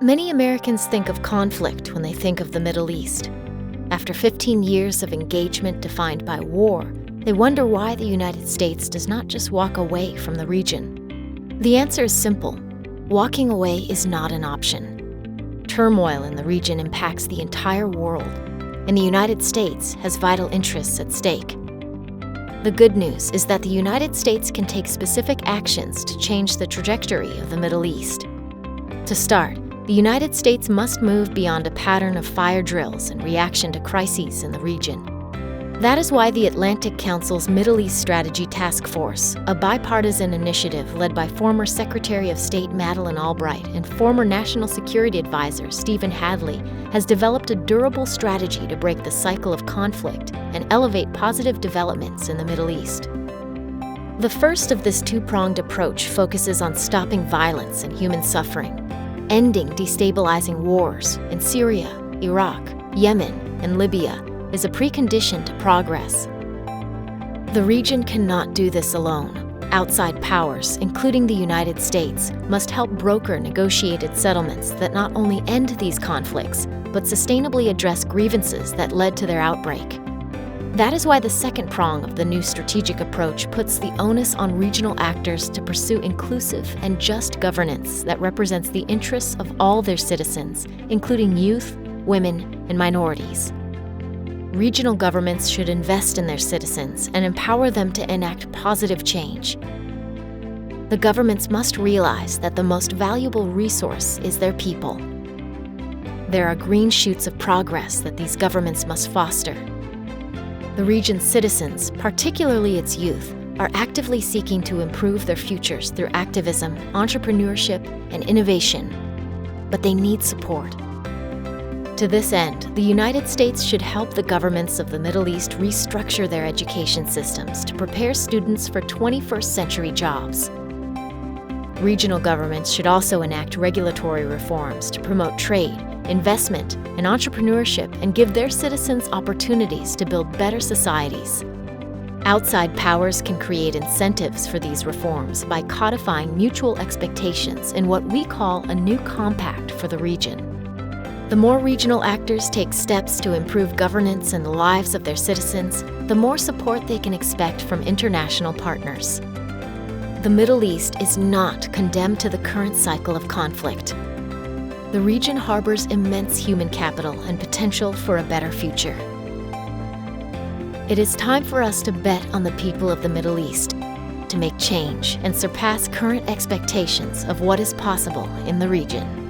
Many Americans think of conflict when they think of the Middle East. After 15 years of engagement defined by war, they wonder why the United States does not just walk away from the region. The answer is simple. Walking away is not an option. Turmoil in the region impacts the entire world, and the United States has vital interests at stake. The good news is that the United States can take specific actions to change the trajectory of the Middle East. To start, the United States must move beyond a pattern of fire drills in reaction to crises in the region. That is why the Atlantic Council's Middle East Strategy Task Force, a bipartisan initiative led by former Secretary of State Madeleine Albright and former National Security Advisor Stephen Hadley, has developed a durable strategy to break the cycle of conflict and elevate positive developments in the Middle East. The first of this two-pronged approach focuses on stopping violence and human suffering, ending destabilizing wars in Syria, Iraq, Yemen, and Libya is a precondition to progress. The region cannot do this alone. Outside powers, including the United States, must help broker negotiated settlements that not only end these conflicts, but sustainably address grievances that led to their outbreak. That is why the second prong of the new strategic approach puts the onus on regional actors to pursue inclusive and just governance that represents the interests of all their citizens, including youth, women, and minorities. Regional governments should invest in their citizens and empower them to enact positive change. The governments must realize that the most valuable resource is their people. There are green shoots of progress that these governments must foster. The region's citizens, particularly its youth, are actively seeking to improve their futures through activism, entrepreneurship, and innovation. But they need support. To this end, the United States should help the governments of the Middle East restructure their education systems to prepare students for 21st century jobs. Regional governments should also enact regulatory reforms to promote trade, investment, and entrepreneurship and give their citizens opportunities to build better societies. Outside powers can create incentives for these reforms by codifying mutual expectations in what we call a new compact for the region. The more regional actors take steps to improve governance and the lives of their citizens, the more support they can expect from international partners. The Middle East is not condemned to the current cycle of conflict. The region harbors immense human capital and potential for a better future. It is time for us to bet on the people of the Middle East, to make change and surpass current expectations of what is possible in the region.